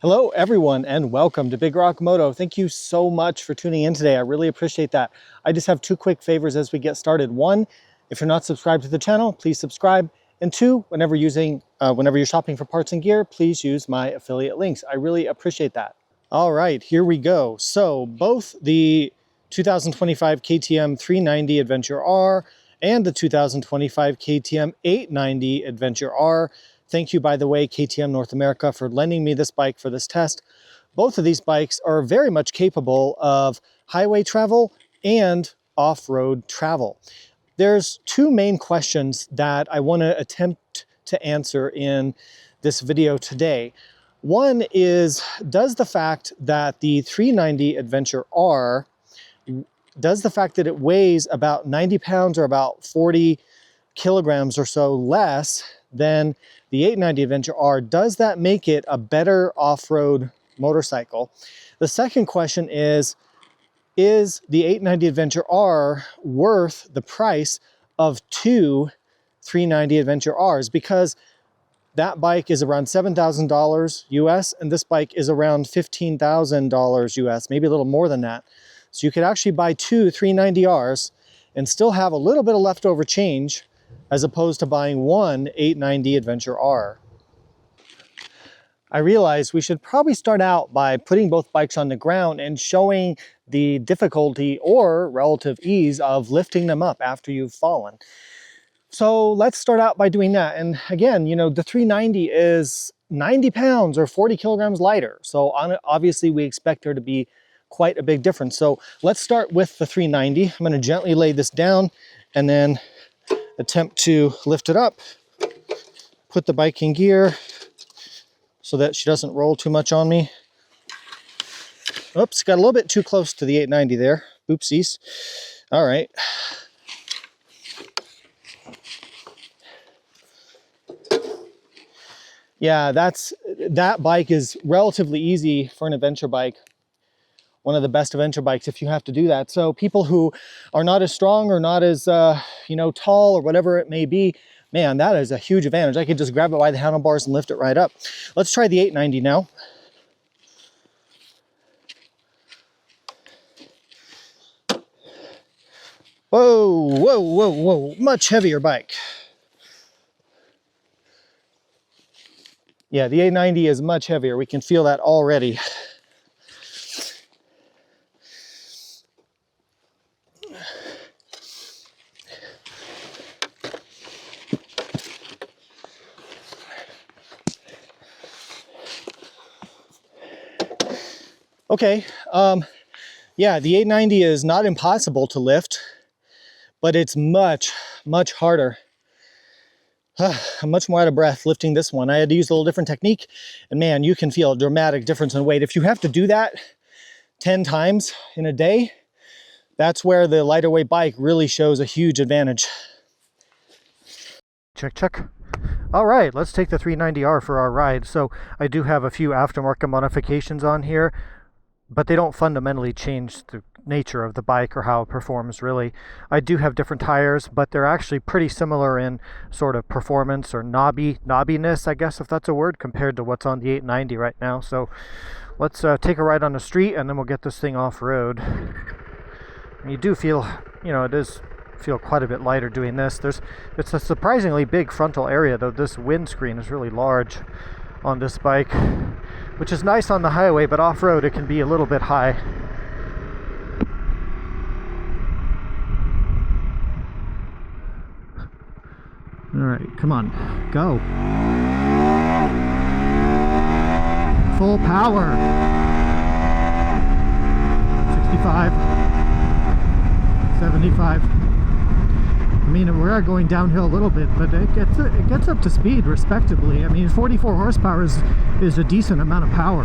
Hello everyone and welcome to Big Rock Moto. Thank you so much for tuning in today. I really appreciate that. I just have two quick favors as we get started. One, if you're not subscribed to the channel, please subscribe. And two, whenever you're shopping for parts and gear, please use my affiliate links. I really appreciate that. All right, here we go. So both the 2025 KTM 390 Adventure R and the 2025 KTM 890 Adventure R. Thank you, by the way, KTM North America, for lending me this bike for this test. Both of these bikes are very much capable of highway travel and off-road travel. There's two main questions that I want to attempt to answer in this video today. One is, does the fact that the 390 Adventure R, does the fact that it weighs about 90 pounds or about 40 kilograms or so less than the 890 Adventure R, does that make it a better off-road motorcycle? The second question is the 890 Adventure R worth the price of two 390 Adventure Rs? Because that bike is around $7,000 US and this bike is around $15,000 US, maybe a little more than that. So you could actually buy two 390Rs and still have a little bit of leftover change, as opposed to buying one 890 Adventure R. I realized we should probably start out by putting both bikes on the ground and showing the difficulty or relative ease of lifting them up after you've fallen. So let's start out by doing that. And again, you know, the 390 is 90 pounds or 40 kilograms lighter. So obviously we expect there to be quite a big difference. So let's start with the 390. I'm going to gently lay this down and then attempt to lift it up, put the bike in gear so that she doesn't roll too much on me. Oops, got a little bit too close to the 890 there. Oopsies. All right. Yeah, that bike is relatively easy for an adventure bike. One of the best adventure bikes if you have to do that. So people who are not as strong or not as, tall or whatever it may be, man, that is a huge advantage. I could just grab it by the handlebars and lift it right up. Let's try the 890 now. Whoa, whoa, whoa, whoa, much heavier bike. Yeah, the 890 is much heavier. We can feel that already. Okay, yeah, the 890 is not impossible to lift, but it's much, much harder. I'm much more out of breath lifting this one. I had to use a little different technique, and man, you can feel a dramatic difference in weight. If you have to do that 10 times in a day, that's where the lighter weight bike really shows a huge advantage. Check, check. All right, let's take the 390R for our ride. So I do have a few aftermarket modifications on here, but they don't fundamentally change the nature of the bike or how it performs, really. I do have different tires, but they're actually pretty similar in sort of performance or knobbiness, I guess, if that's a word, compared to what's on the 890 right now. So let's take a ride on the street and then we'll get this thing off-road. And you do feel, it does feel quite a bit lighter doing this. It's a surprisingly big frontal area, though this windscreen is really large on this bike, which is nice on the highway, but off-road it can be a little bit high. All right, come on, go. Full power. 65, 75. I mean, we are going downhill a little bit, but it gets up to speed respectably. I mean, 44 horsepower is a decent amount of power.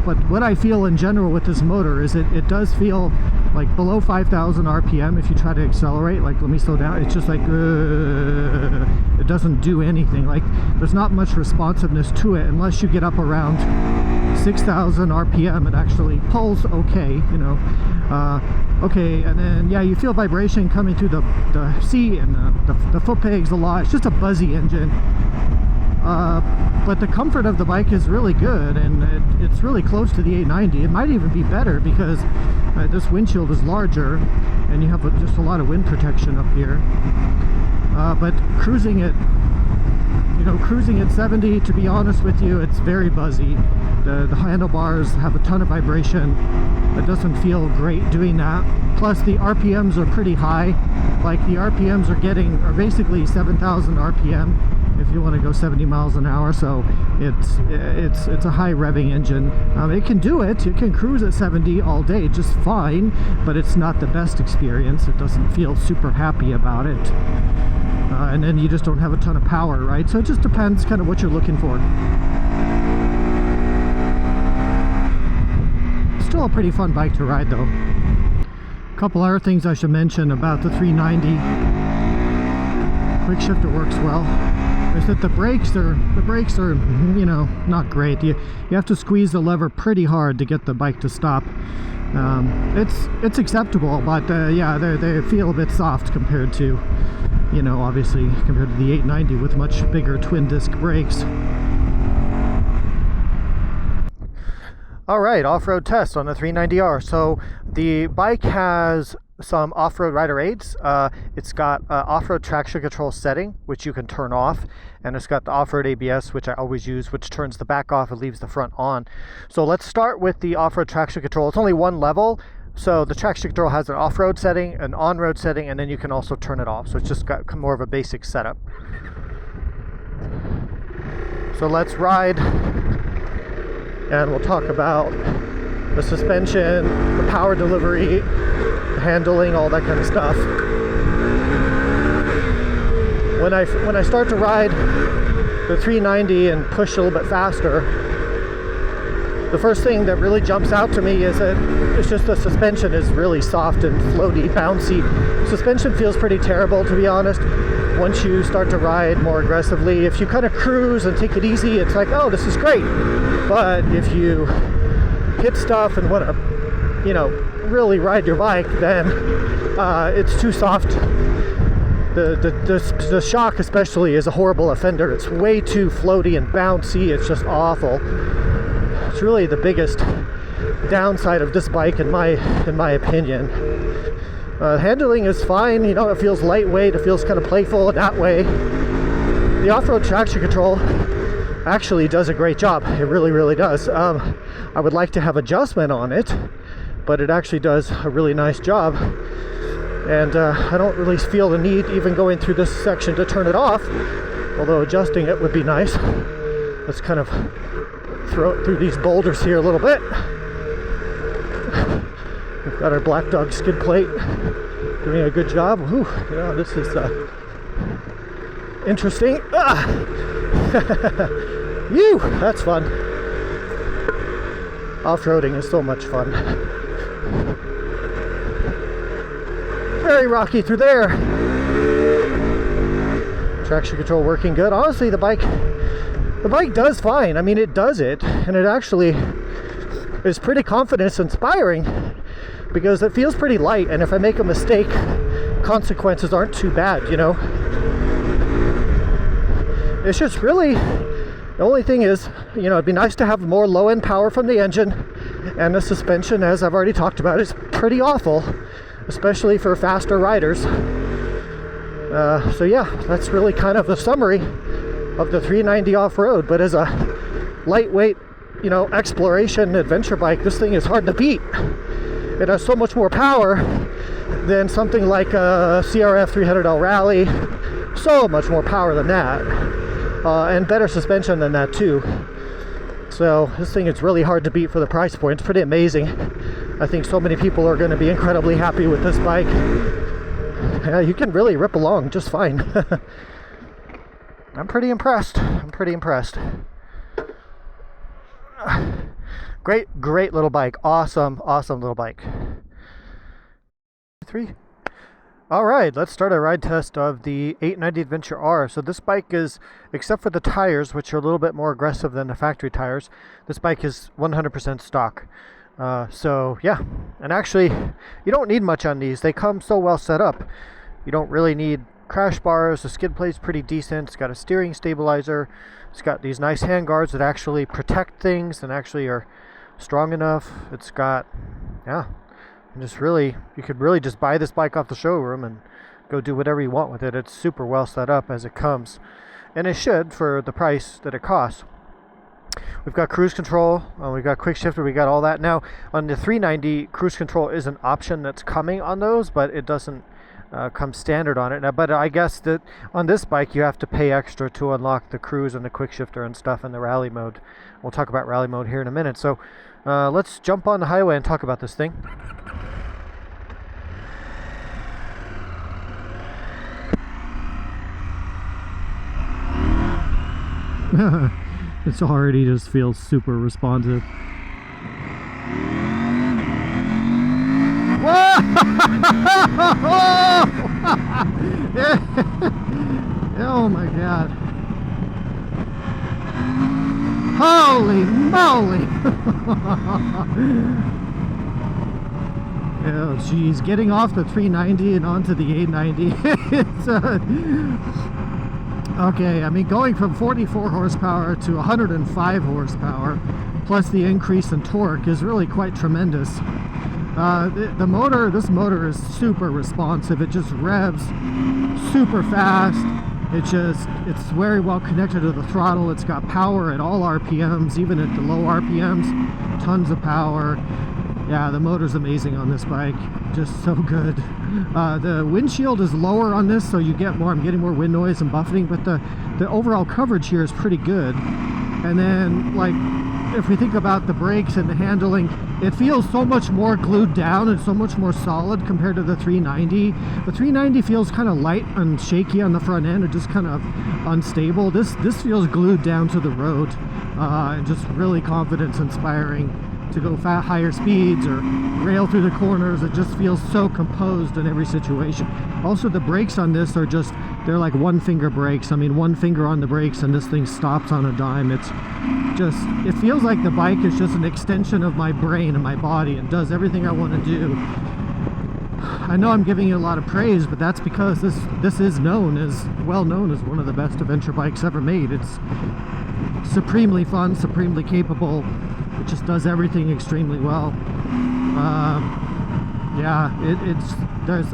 But what I feel in general with this motor is it does feel like below 5,000 RPM if you try to accelerate. Like, let me slow down. It's just like, it doesn't do anything. Like, there's not much responsiveness to it unless you get up around 6,000 RPM. It actually pulls okay, okay, and then yeah, you feel vibration coming through the seat and the foot pegs a lot. It's just a buzzy engine. but the comfort of the bike is really good, and it's really close to the 890. It might even be better because this windshield is larger and you have just a lot of wind protection up here. But cruising at 70, to be honest with you, it's very buzzy. The handlebars have a ton of vibration. It doesn't feel great doing that. Plus the RPMs are pretty high. Like the RPMs are basically 7,000 RPM if you want to go 70 miles an hour. So it's a high revving engine. It can do it. It can cruise at 70 all day just fine, but it's not the best experience. It doesn't feel super happy about it. And then you just don't have a ton of power, right? So it just depends kind of what you're looking for. Still a pretty fun bike to ride though. A couple other things I should mention about the 390. Quick shifter works well. Is that the brakes are not great. You have to squeeze the lever pretty hard to get the bike to stop. It's acceptable, but yeah, they feel a bit soft compared to, obviously compared to the 890 with much bigger twin disc brakes. All right, off-road test on the 390R. So the bike has some off-road rider aids. It's got off-road traction control setting, which you can turn off, and it's got the off-road ABS, which I always use, which turns the back off and leaves the front on. So let's start with the off-road traction control. It's only one level. So the traction control has an off-road setting, an on-road setting, and then you can also turn it off. So it's just got more of a basic setup. So let's ride, and we'll talk about the suspension, the power delivery, the handling, all that kind of stuff. When I start to ride the 390 and push a little bit faster, the first thing that really jumps out to me is that it's just the suspension is really soft and floaty, bouncy. Suspension feels pretty terrible, to be honest, once you start to ride more aggressively. If you kind of cruise and take it easy, it's like, oh, this is great. But if you hit stuff and want to, really ride your bike, then it's too soft. The shock especially is a horrible offender. It's way too floaty and bouncy. It's just awful. It's really the biggest downside of this bike in my opinion. Handling is fine. It feels lightweight. It feels kind of playful that way. The off-road traction control actually does a great job. It really, really does. I would like to have adjustment on it, but it actually does a really nice job. And I don't really feel the need even going through this section to turn it off, although adjusting it would be nice. Let's kind of throw it through these boulders here a little bit. We've got our Black Dog skid plate doing a good job. Whew, this is interesting. Ew, that's fun. Off-roading is so much fun. Very rocky through there. Traction control working good. Honestly, the bike does fine. I mean, it does it, and it actually is pretty confidence inspiring because it feels pretty light, and if I make a mistake, consequences aren't too bad, It's just really, the only thing is, it'd be nice to have more low-end power from the engine, and the suspension, as I've already talked about, is pretty awful, especially for faster riders. So yeah, that's really kind of the summary of the 390 off-road. But as a lightweight, exploration adventure bike, this thing is hard to beat. It has so much more power than something like a CRF 300L Rally. So much more power than that. And better suspension than that too. So this thing is really hard to beat for the price point. It's pretty amazing. I think so many people are going to be incredibly happy with this bike. Yeah, you can really rip along just fine. I'm pretty impressed. Great little bike. Awesome little bike. 3. All right, let's start a ride test of the 890 Adventure R. So this bike is, except for the tires, which are a little bit more aggressive than the factory tires, this bike is 100% stock. So yeah, and actually you don't need much on these. They come so well set up. You don't really need crash bars. The skid plate's pretty decent. It's got a steering stabilizer. It's got these nice hand guards that actually protect things and actually are strong enough. It's got, yeah, just really, you could really just buy this bike off the showroom and go do whatever you want with it. It's super well set up as it comes, and it should for the price that it costs. We've got cruise control, we've got quick shifter, we got all that. Now on the 390, cruise control is an option that's coming on those, but it doesn't come standard on it. Now, but I guess that on this bike you have to pay extra to unlock the cruise and the quick shifter and stuff in the rally mode. We'll talk about rally mode here in a minute. So let's jump on the highway and talk about this thing. It already just feels super responsive. Whoa! Oh my god. Holy moly! Oh geez, getting off the 390 and onto the 890. It's okay, I mean, going from 44 horsepower to 105 horsepower, plus the increase in torque, is really quite tremendous. The motor, this motor is super responsive. It just revs super fast. It's very well connected to the throttle. It's got power at all RPMs, even at the low RPMs. Tons of power. Yeah, the motor's amazing on this bike. Just so good. The windshield is lower on this, so you get more. I'm getting more wind noise and buffeting, but the overall coverage here is pretty good. And then, like, if we think about the brakes and the handling, it feels so much more glued down and so much more solid compared to the 390. The 390 feels kind of light and shaky on the front end, and just kind of unstable. This feels glued down to the road, and just really confidence inspiring to go higher speeds or rail through the corners. It just feels so composed in every situation. Also, the brakes on this are just, they're like one finger brakes. I mean, one finger on the brakes and this thing stops on a dime. It's just, it feels like the bike is just an extension of my brain and my body and does everything I want to do. I know I'm giving it a lot of praise, but that's because this is well known as one of the best adventure bikes ever made. It's supremely fun, supremely capable. It just does everything extremely well. Yeah,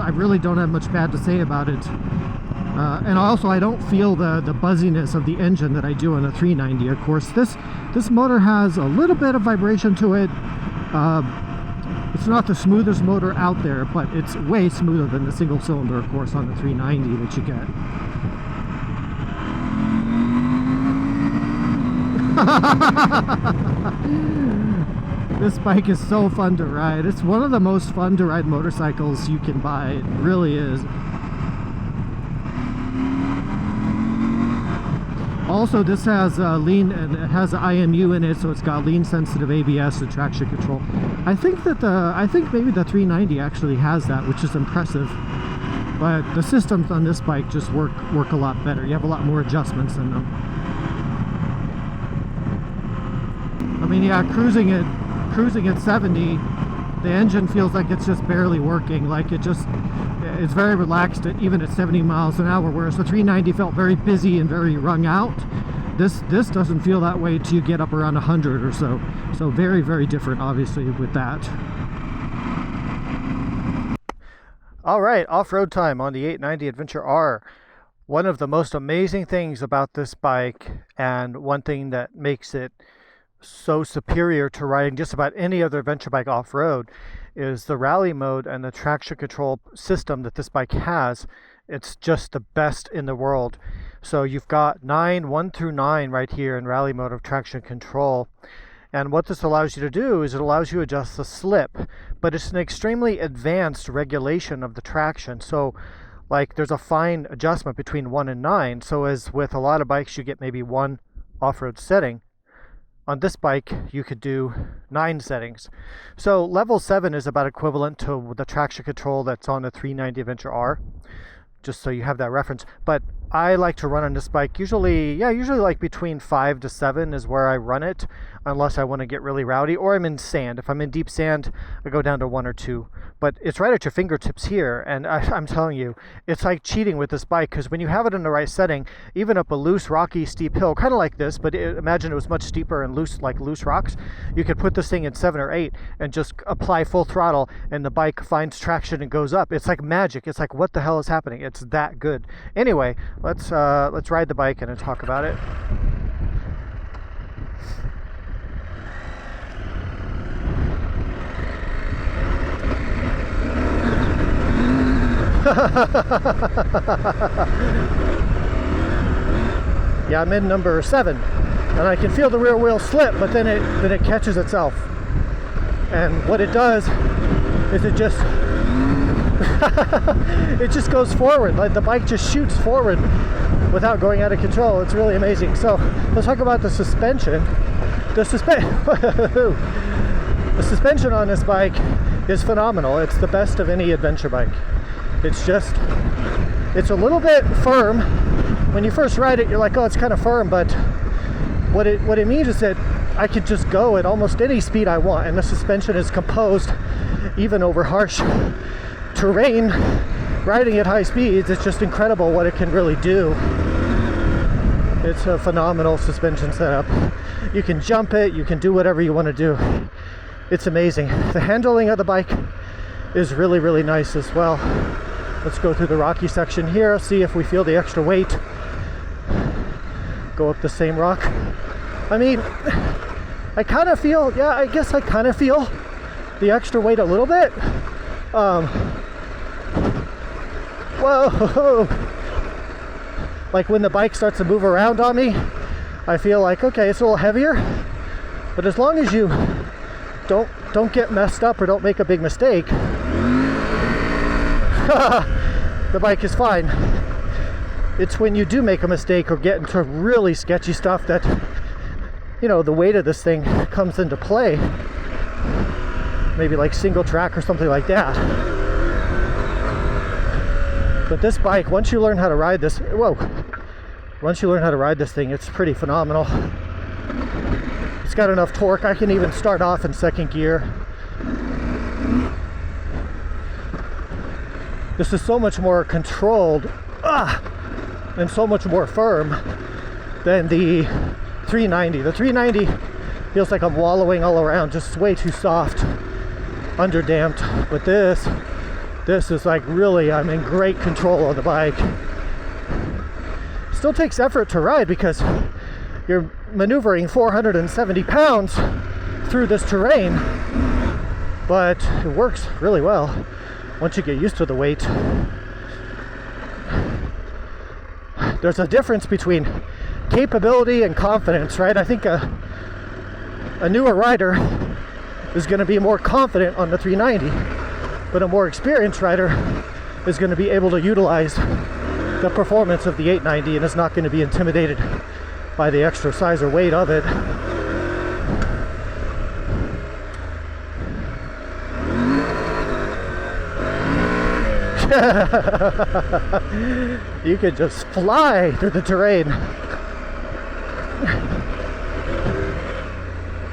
I really don't have much bad to say about it. And also, I don't feel the buzziness of the engine that I do on the 390. Of course, this motor has a little bit of vibration to it. It's not the smoothest motor out there, but it's way smoother than the single cylinder, of course, on the 390 that you get. This bike is so fun to ride. It's one of the most fun to ride motorcycles you can buy. It really is. Also, this has lean, and it has IMU in it, so it's got lean sensitive ABS and traction control. I think maybe the 390 actually has that, which is impressive. But the systems on this bike just work a lot better. You have a lot more adjustments in them. I mean, yeah, cruising at 70, the engine feels like it's just barely working. Like it's very relaxed even at 70 miles an hour, whereas the 390 felt very busy and very wrung out. This doesn't feel that way till you get up around 100 or so. So very, very different, obviously, with that. All right, off-road time on the 890 Adventure R. One of the most amazing things about this bike, and one thing that makes it so superior to riding just about any other adventure bike off-road, is the rally mode and the traction control system that this bike has. It's just the best in the world. So you've got 1 through 9 right here in rally mode of traction control. And what this allows you to do is it allows you to adjust the slip, but it's an extremely advanced regulation of the traction. So like there's a fine adjustment between 1 and 9. So as with a lot of bikes, you get maybe 1 off-road setting. On this bike, you could do 9 settings. So level 7 is about equivalent to the traction control that's on the 390 Adventure R, just so you have that reference. But I like to run on this bike usually like between 5 to 7 is where I run it, unless I want to get really rowdy or I'm in sand. If I'm in deep sand, I go down to 1 or 2. But it's right at your fingertips here, and I'm telling you, it's like cheating with this bike, because when you have it in the right setting, even up a loose, rocky, steep hill, kind of like this, but imagine it was much steeper and loose, like loose rocks, you could put this thing in 7 or 8 and just apply full throttle, and the bike finds traction and goes up. It's like magic. It's like, what the hell is happening? It's that good. Anyway, let's ride the bike and talk about it. Yeah, I'm in number 7, and I can feel the rear wheel slip, but then it catches itself. And what it does is it just it just goes forward. Like the bike just shoots forward without going out of control. It's really amazing. So let's talk about the suspension. The suspension on this bike is phenomenal. It's the best of any adventure bike. It's a little bit firm. When you first ride it, you're like, oh, it's kind of firm, but what it means is that I could just go at almost any speed I want, and the suspension is composed even over harsh terrain. Riding at high speeds, it's just incredible what it can really do. It's a phenomenal suspension setup. You can jump it, you can do whatever you want to do. It's amazing. The handling of the bike is really, really nice as well. Let's go through the rocky section here, see if we feel the extra weight. Go up the same rock. I mean, I kind of feel, yeah, I guess I kind of feel the extra weight a little bit. Whoa! Like when the bike starts to move around on me, I feel like, okay, it's a little heavier. But as long as you don't get messed up or don't make a big mistake, the bike is fine. It's when you do make a mistake or get into really sketchy stuff that, you know, the weight of this thing comes into play. Maybe like single track or something like that. But this bike, once you learn how to ride this, once you learn how to ride this thing, it's pretty phenomenal. It's got enough torque. I can even start off in second gear. This is so much more controlled and so much more firm than the 390. The 390 feels like I'm wallowing all around, just way too soft, underdamped. But this is like really, I'm in great control of the bike. Still takes effort to ride because you're maneuvering 470 pounds through this terrain, but it works really well once you get used to the weight. There's a difference between capability and confidence, right? I think a newer rider is going to be more confident on the 390, but a more experienced rider is going to be able to utilize the performance of the 890 and is not going to be intimidated by the extra size or weight of it. You could just fly through the terrain.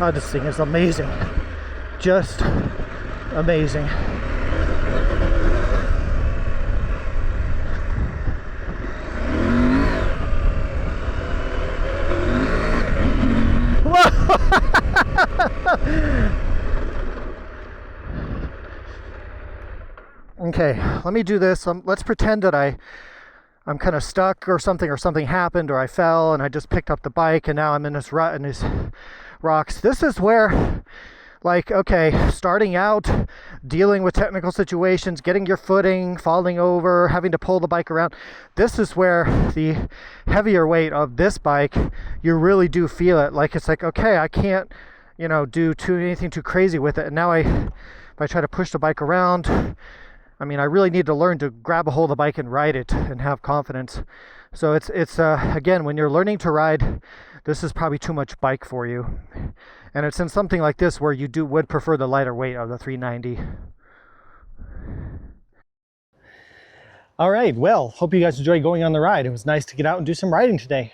Oh, this thing is amazing. Just amazing. Okay, let me do this. Let's pretend that I'm kind of stuck or something happened, or I fell and I just picked up the bike and now I'm in this rut and these rocks. This is where, like, okay, starting out, dealing with technical situations, getting your footing, falling over, having to pull the bike around. This is where the heavier weight of this bike, you really do feel it. Like, it's like, okay, I can't, do anything too crazy with it. And now if I try to push the bike around, I mean, I really need to learn to grab a hold of the bike and ride it and have confidence. So it's again, when you're learning to ride, this is probably too much bike for you. And it's in something like this where you would prefer the lighter weight of the 390. All right, well, hope you guys enjoyed going on the ride. It was nice to get out and do some riding today.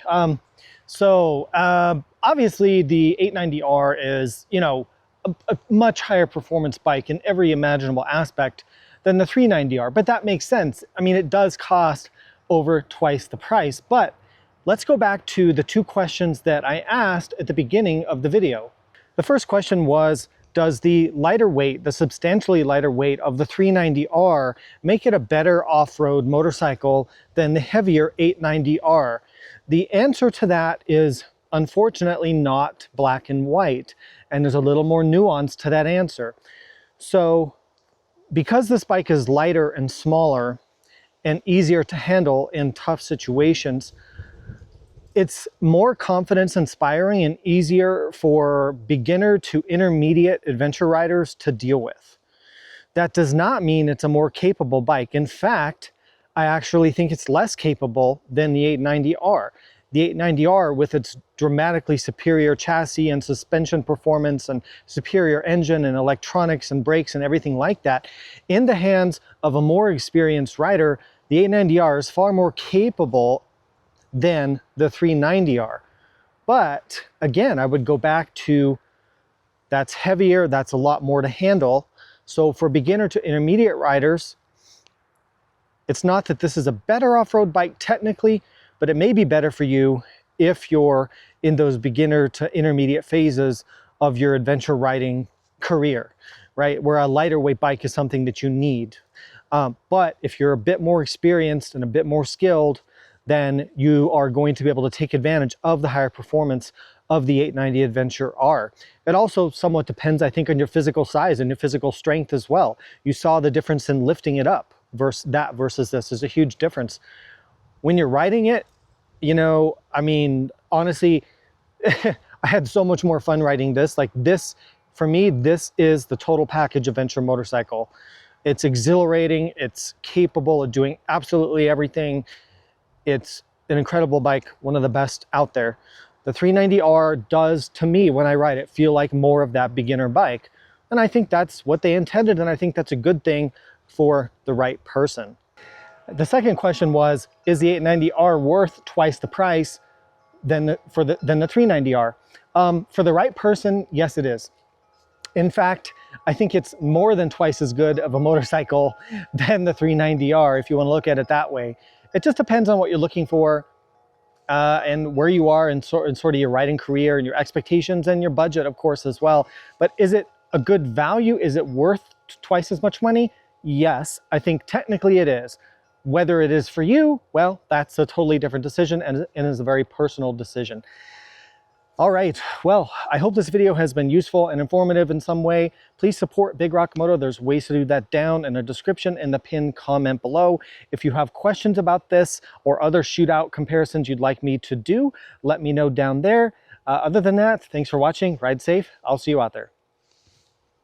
Obviously the 890R is, a much higher performance bike in every imaginable aspect than the 390R, but that makes sense. I mean, it does cost over twice the price, but let's go back to the two questions that I asked at the beginning of the video. The first question was, does the lighter weight, the substantially lighter weight of the 390R make it a better off-road motorcycle than the heavier 890R? The answer to that is unfortunately not black and white, and there's a little more nuance to that answer. So because this bike is lighter and smaller and easier to handle in tough situations, it's more confidence inspiring and easier for beginner to intermediate adventure riders to deal with. That does not mean it's a more capable bike. In fact, I actually think it's less capable than the 890R. The 890R, with its dramatically superior chassis and suspension performance and superior engine and electronics and brakes and everything like that, in the hands of a more experienced rider, the 890R is far more capable than the 390R. But again, I would go back to, that's heavier, that's a lot more to handle. So for beginner to intermediate riders, it's not that this is a better off-road bike technically, but it may be better for you if you're in those beginner to intermediate phases of your adventure riding career, right? Where a lighter weight bike is something that you need. But if you're a bit more experienced and a bit more skilled, then you are going to be able to take advantage of the higher performance of the 890 Adventure R. It also somewhat depends, I think, on your physical size and your physical strength as well. You saw the difference in lifting it up versus this is a huge difference. When you're riding it, I mean, honestly, I had so much more fun riding this. Like this, for me, this is the total package adventure motorcycle. It's exhilarating. It's capable of doing absolutely everything. It's an incredible bike, one of the best out there. The 390R does, to me, when I ride it, feel like more of that beginner bike. And I think that's what they intended, and I think that's a good thing for the right person. The second question was, is the 890R worth twice the price than the 390R? For the right person, yes, it is. In fact, I think it's more than twice as good of a motorcycle than the 390R, if you want to look at it that way. It just depends on what you're looking for and where you are in sort of your riding career and your expectations and your budget, of course, as well. But is it a good value? Is it worth twice as much money? Yes, I think technically it is. Whether it is for you, well, that's a totally different decision and is a very personal decision. All right, well, I hope this video has been useful and informative in some way. Please support Big Rock Moto. There's ways to do that down in the description and the pinned comment below. If you have questions about this or other shootout comparisons you'd like me to do, let me know down there. Other than that, thanks for watching. Ride safe. I'll see you out there.